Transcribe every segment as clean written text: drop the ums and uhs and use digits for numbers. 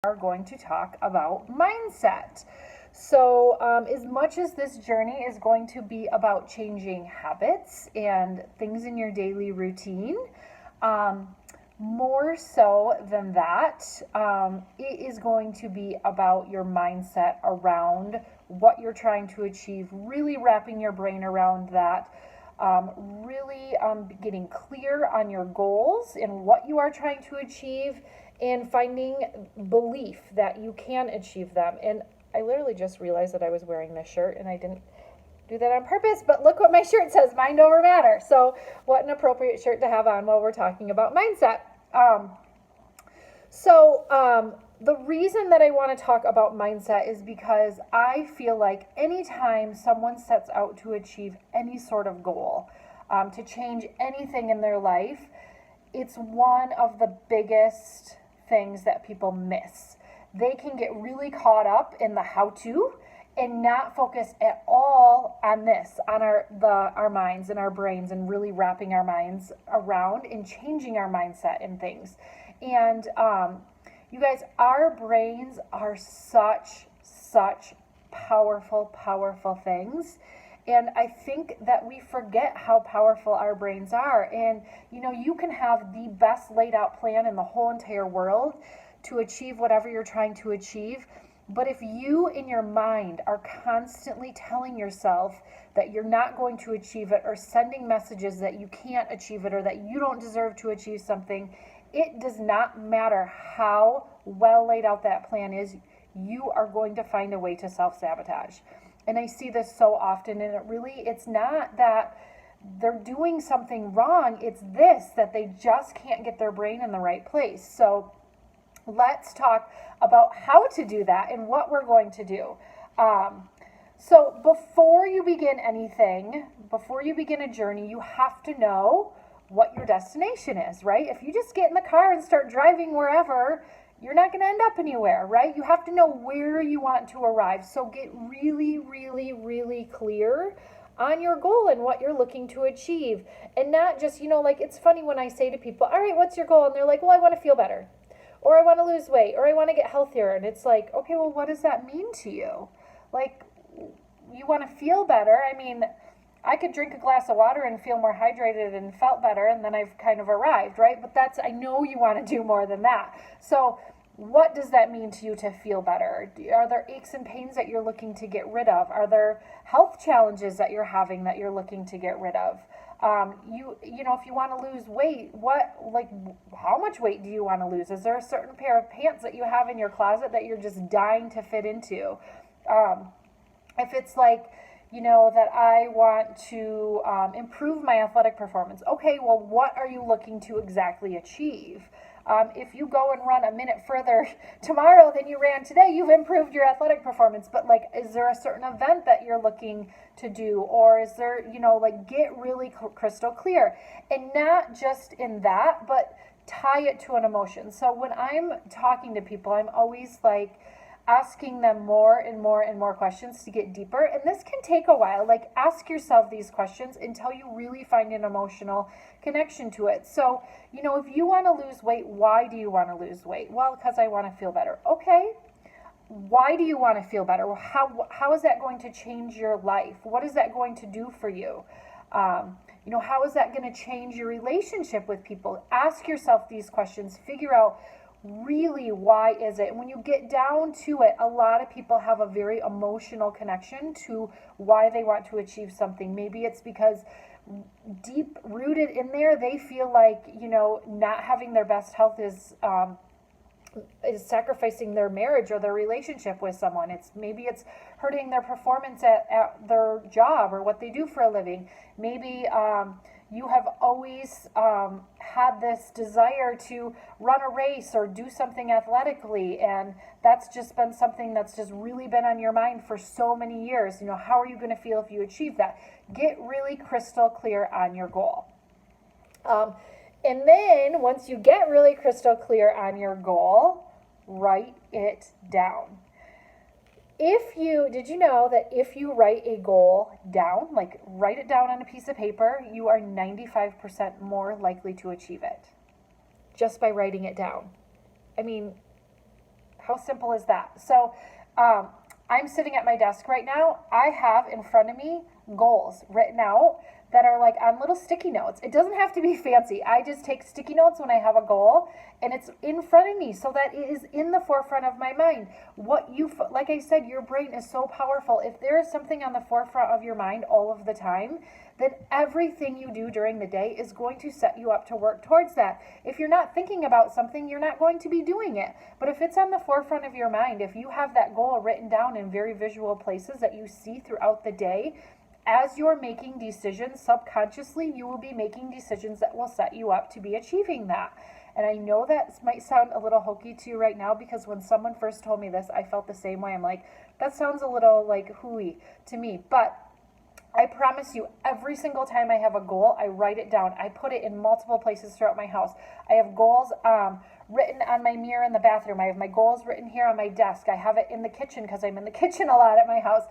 are going to talk about mindset. So, as much as this journey is going to be about changing habits and things in your daily routine, um, more so than that, it is going to be about your mindset around what you're trying to achieve, really wrapping your brain around that. Really getting clear on your goals and what you are trying to achieve, and finding belief that you can achieve them. And I literally just realized that I was wearing this shirt and I didn't do that on purpose, but look what my shirt says, mind over matter. So what an appropriate shirt to have on while we're talking about mindset. The reason that I want to talk about mindset is because I feel like anytime someone sets out to achieve any sort of goal, to change anything in their life, it's one of the biggest things that people miss. They can get really caught up in the how to and not focus at all on this, on our minds and our brains, and really wrapping our minds around and changing our mindset in things. And you guys, our brains are such powerful things. And I think that we forget how powerful our brains are. And you can have the best laid out plan in the whole entire world to achieve whatever you're trying to achieve. But if you in your mind are constantly telling yourself that you're not going to achieve it, or sending messages that you can't achieve it, or that you don't deserve to achieve something, it does not matter how well laid out that plan is, you are going to find a way to self-sabotage. And I see this so often, and it's not that they're doing something wrong, it's this, that they just can't get their brain in the right place. So let's talk about how to do that and what we're going to do. So before you begin anything, before you begin a journey, you have to know what your destination is, right? If you just get in the car and start driving wherever, you're not going to end up anywhere, right? You have to know where you want to arrive. So get really clear on your goal and what you're looking to achieve. And not just, it's funny when I say to people, all right, what's your goal? And they're like, well, I want to feel better, or I want to lose weight, or I want to get healthier. And it's like, okay, well, what does that mean to you? Like, you want to feel better. I mean, I could drink a glass of water and feel more hydrated and felt better, and then I've kind of arrived, right? But I know you want to do more than that. So what does that mean to you to feel better? Are there aches and pains that you're looking to get rid of? Are there health challenges that you're having that you're looking to get rid of? If you want to lose weight, how much weight do you want to lose? Is there a certain pair of pants that you have in your closet that you're just dying to fit into? If it's that I want to improve my athletic performance. Okay, well, what are you looking to exactly achieve? If you go and run a minute further tomorrow than you ran today, you've improved your athletic performance. But is there a certain event that you're looking to do? Or is there, get really crystal clear. And not just in that, but tie it to an emotion. So when I'm talking to people, I'm always asking them more and more questions to get deeper. And this can take a while. Ask yourself these questions until you really find an emotional connection to it. So, if you want to lose weight, why do you want to lose weight? Well, because I want to feel better. Okay. Why do you want to feel better? Well, how is that going to change your life? What is that going to do for you? How is that going to change your relationship with people? Ask yourself these questions. Figure out really why is it. And when you get down to it, a lot of people have a very emotional connection to why they want to achieve something. Maybe it's because deep rooted in there, they feel like not having their best health is sacrificing their marriage or their relationship with someone. Maybe it's hurting their performance at their job or what they do for a living. Maybe you have always had this desire to run a race or do something athletically, and that's just been something that's just really been on your mind for so many years. How are you going to feel if you achieve that? Get really crystal clear on your goal. And then once you get really crystal clear on your goal, write it down. Did you know that if you write a goal down, write it down on a piece of paper, you are 95% more likely to achieve it just by writing it down? I mean, How simple is that? So I'm sitting at my desk right now. I have in front of me goals written out that are like on little sticky notes. It doesn't have to be fancy. I just take sticky notes when I have a goal, and it's in front of me so that it is in the forefront of my mind. Like I said, your brain is so powerful. If there is something on the forefront of your mind all of the time, then everything you do during the day is going to set you up to work towards that. If you're not thinking about something, you're not going to be doing it. But if it's on the forefront of your mind, if you have that goal written down in very visual places that you see throughout the day, as you're making decisions subconsciously, you will be making decisions that will set you up to be achieving that. And I know that might sound a little hokey to you right now, because when someone first told me this, I felt the same way. I'm like, that sounds a little like hooey to me. But I promise you, every single time I have a goal, I write it down. I put it in multiple places throughout my house. I have goals written on my mirror in the bathroom. I have my goals written here on my desk. I have it in the kitchen because I'm in the kitchen a lot at my house.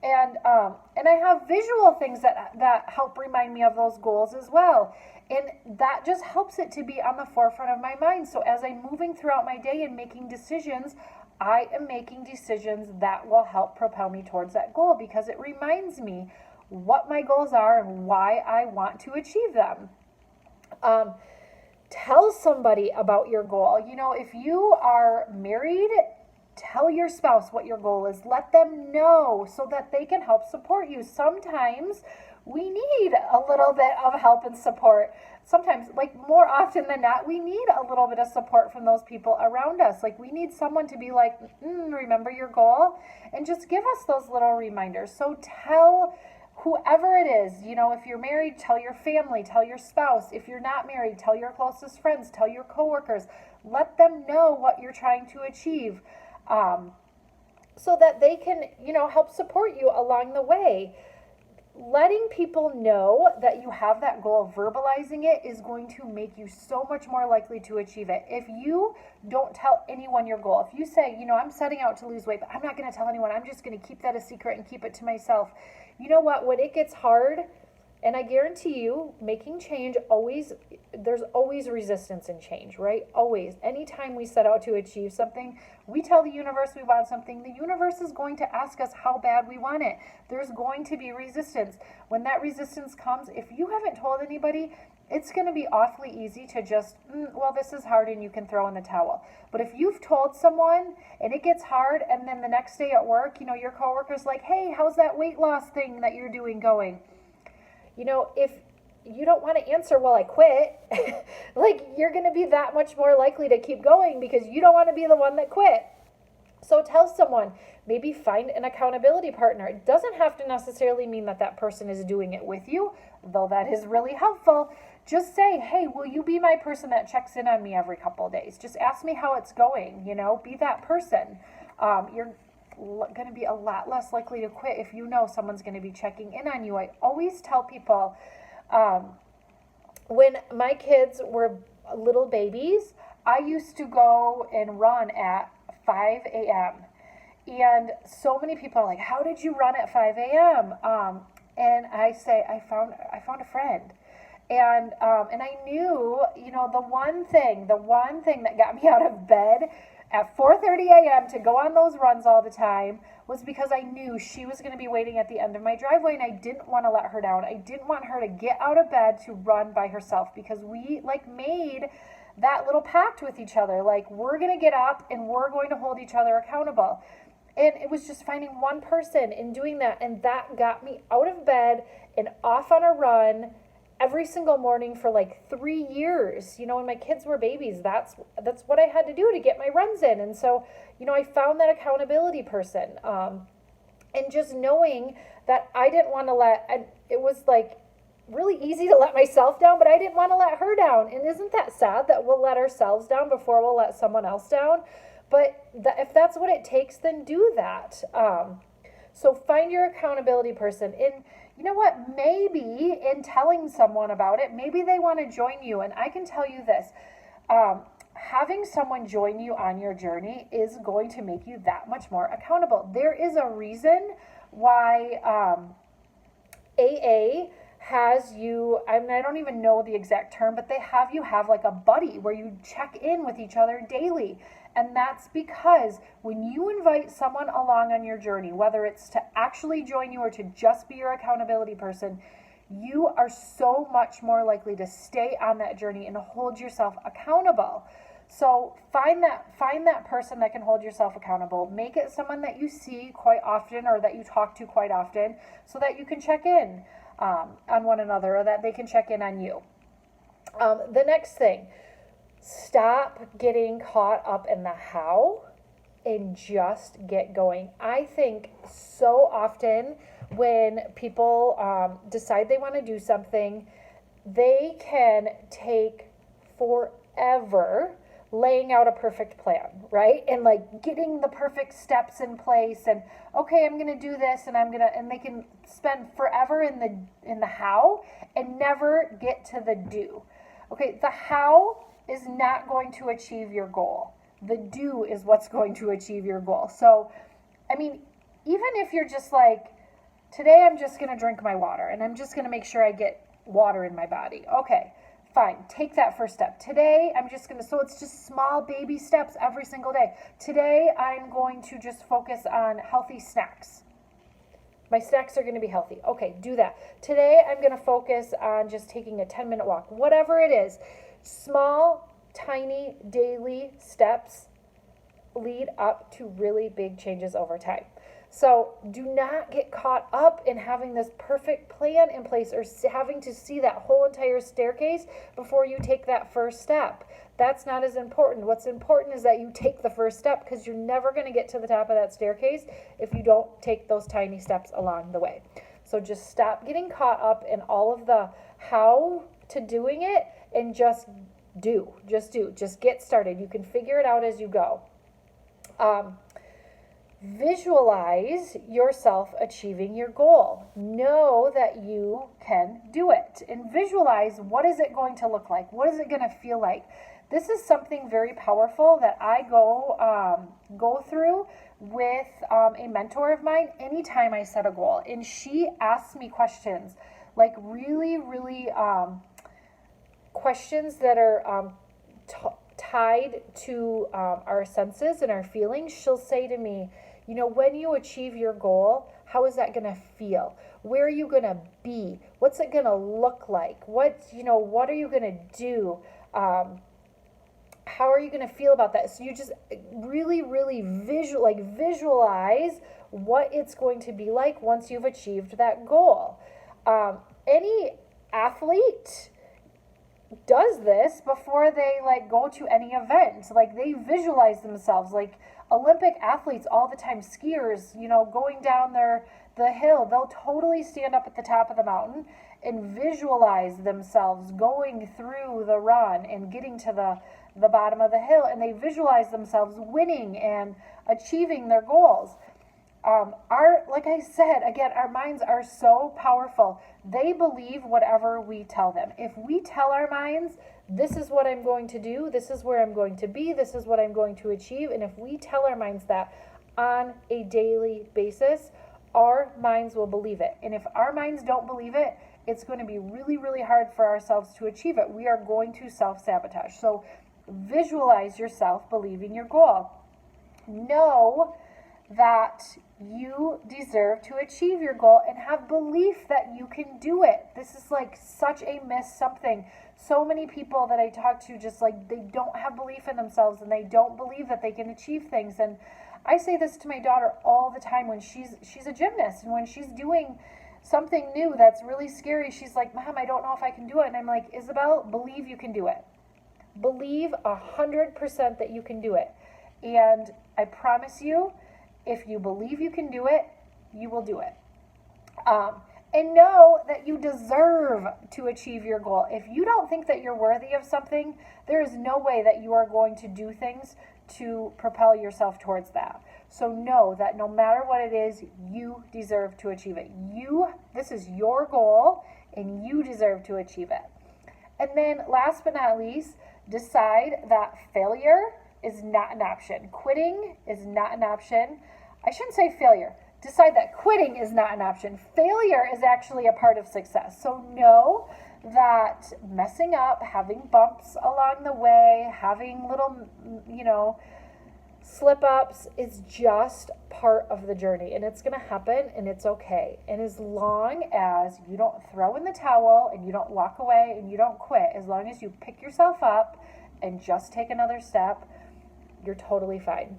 And I have visual things that help remind me of those goals as well. And that just helps it to be on the forefront of my mind. So as I'm moving throughout my day and making decisions, I am making decisions that will help propel me towards that goal, because it reminds me what my goals are and why I want to achieve them. Tell somebody about your goal. You know, if you are married, tell your spouse what your goal is. Let them know so that they can help support you. Sometimes we need a little bit of help and support. Sometimes, like more often than not, we need a little bit of support from those people around us. Like we need someone to be like, remember your goal? And just give us those little reminders. So tell whoever it is, you know, if you're married, tell your family, tell your spouse. If you're not married, tell your closest friends, tell your coworkers. Let them know what you're trying to achieve, so that they can, you know, help support you along the way. Letting people know that you have that goal, verbalizing it, is going to make you so much more likely to achieve it. If you don't tell anyone your goal, if you say, you know, I'm setting out to lose weight, but I'm not going to tell anyone, I'm just going to keep that a secret and keep it to myself. You know what? When it gets hard, and I guarantee you, making change there's always resistance in change, right? Always. Anytime we set out to achieve something, we tell the universe we want something, the universe is going to ask us how bad we want it. There's going to be resistance. When that resistance comes, if you haven't told anybody, it's going to be awfully easy to just, well, this is hard, and you can throw in the towel. But if you've told someone and it gets hard, and then the next day at work, you know, your coworker's like, hey, how's that weight loss thing that you're doing going? You know, if you don't want to answer, well, I quit, like you're going to be that much more likely to keep going because you don't want to be the one that quit. So tell someone, maybe find an accountability partner. It doesn't have to necessarily mean that that person is doing it with you, though that is really helpful. Just say, hey, will you be my person that checks in on me every couple of days? Just ask me how it's going, you know, be that person. You're going to be a lot less likely to quit if you know someone's going to be checking in on you. I always tell people, when my kids were little babies, I used to go and run at 5 a.m. And so many people are like, how did you run at 5 a.m.? And I say, I found a friend. And I knew, you know, the one thing that got me out of bed at 4:30 a.m. to go on those runs all the time was because I knew she was going to be waiting at the end of my driveway, and I didn't want to let her down. I didn't want her to get out of bed to run by herself, because we like made that little pact with each other. Like, we're going to get up and we're going to hold each other accountable. And it was just finding one person and doing that, and that got me out of bed and off on a run every single morning for like 3 years. You know, when my kids were babies, that's what I had to do to get my runs in. And so, you know, I found that accountability person. And just knowing that I didn't want to it was like really easy to let myself down, but I didn't want to let her down. And isn't that sad that we'll let ourselves down before we'll let someone else down? But if that's what it takes, then do that. So find your accountability person. And you know what? Maybe in telling someone about it, maybe they want to join you. And I can tell you this, having someone join you on your journey is going to make you that much more accountable. There is a reason why AA has you, I mean, I don't even know the exact term, but they have you have like a buddy where you check in with each other daily. And that's because when you invite someone along on your journey, whether it's to actually join you or to just be your accountability person, you are so much more likely to stay on that journey and hold yourself accountable. So find that person that can hold yourself accountable. Make it someone that you see quite often or that you talk to quite often, so that you can check in on one another, or that they can check in on you. The next thing, stop getting caught up in the how and just get going. I think so often when people decide they want to do something, they can take forever laying out a perfect plan, right? And like getting the perfect steps in place, and okay, I'm going to do this, and they can spend forever in the how and never get to the do. Okay, the how is not going to achieve your goal. The do is what's going to achieve your goal. So, I mean, even if you're just like, today I'm just going to drink my water and I'm just going to make sure I get water in my body. Okay, fine. Take that first step. Today I'm just going to, so it's just small baby steps every single day. Today I'm going to just focus on healthy snacks. My snacks are going to be healthy. Okay, do that. Today I'm going to focus on just taking a 10-minute walk. Whatever it is, small, tiny, daily steps lead up to really big changes over time. So do not get caught up in having this perfect plan in place or having to see that whole entire staircase before you take that first step. That's not as important. What's important is that you take the first step, because you're never going to get to the top of that staircase if you don't take those tiny steps along the way. So just stop getting caught up in all of the how to doing it and just do. Just get started. You can figure it out as you go. Visualize yourself achieving your goal. Know that you can do it, and visualize, what is it going to look like? What is it going to feel like? This is something very powerful that I go through with a mentor of mine anytime I set a goal, and she asks me questions, like really questions that are tied to our senses and our feelings. She'll say to me, when you achieve your goal, how is that going to feel? Where are you going to be? What's it going to look like? What are you going to do? How are you going to feel about that? So you just really visualize what it's going to be like once you've achieved that goal. Any athlete does this before they go to any event. They visualize themselves, like Olympic athletes all the time, skiers, going down the hill, they'll totally stand up at the top of the mountain and visualize themselves going through the run and getting to the bottom of the hill, and they visualize themselves winning and achieving their goals. Like I said, again, our minds are so powerful. They believe whatever we tell them. If we tell our minds, this is what I'm going to do, this is where I'm going to be, this is what I'm going to achieve, and if we tell our minds that on a daily basis, our minds will believe it. And if our minds don't believe it, it's going to be really hard for ourselves to achieve it. We are going to self-sabotage. So visualize yourself believing your goal. Know that you deserve to achieve your goal and have belief that you can do it. This is such a something. So many people that I talk to just they don't have belief in themselves, and they don't believe that they can achieve things. And I say this to my daughter all the time when she's a gymnast, and when she's doing something new that's really scary, she's like, Mom, I don't know if I can do it. And I'm like, Isabel, believe you can do it. Believe 100% that you can do it. And I promise you, if you believe you can do it, you will do it. And know that you deserve to achieve your goal. If you don't think that you're worthy of something, there is no way that you are going to do things to propel yourself towards that. So know that no matter what it is, you deserve to achieve it. This is your goal, and you deserve to achieve it. And then last but not least, decide that failure is not an option. Quitting is not an option. I shouldn't say failure. Decide that quitting is not an option. Failure is actually a part of success. So know that messing up, having bumps along the way, having little, slip ups is just part of the journey, and it's going to happen, and it's okay. And as long as you don't throw in the towel and you don't walk away and you don't quit, as long as you pick yourself up and just take another step, you're totally fine.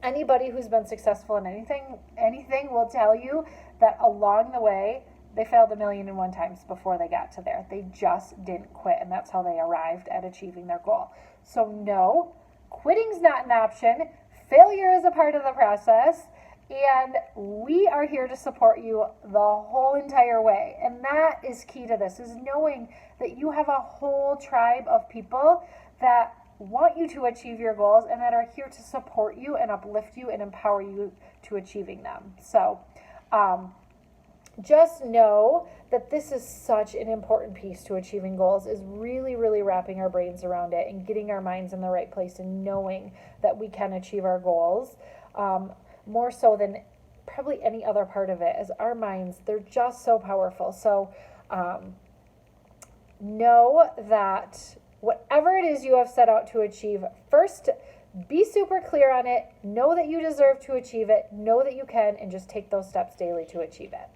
Anybody who's been successful in anything will tell you that along the way, they failed 1,000,001 times before they got to there. They just didn't quit, and that's how they arrived at achieving their goal. So no, quitting's not an option. Failure is a part of the process, and we are here to support you the whole entire way. And that is key to this, is knowing that you have a whole tribe of people that want you to achieve your goals and that are here to support you and uplift you and empower you to achieving them. So, just know that this is such an important piece to achieving goals, is really, really wrapping our brains around it and getting our minds in the right place and knowing that we can achieve our goals, more so than probably any other part of it, as our minds, they're just so powerful. So know that whatever it is you have set out to achieve, first, be super clear on it, know that you deserve to achieve it, know that you can, and just take those steps daily to achieve it.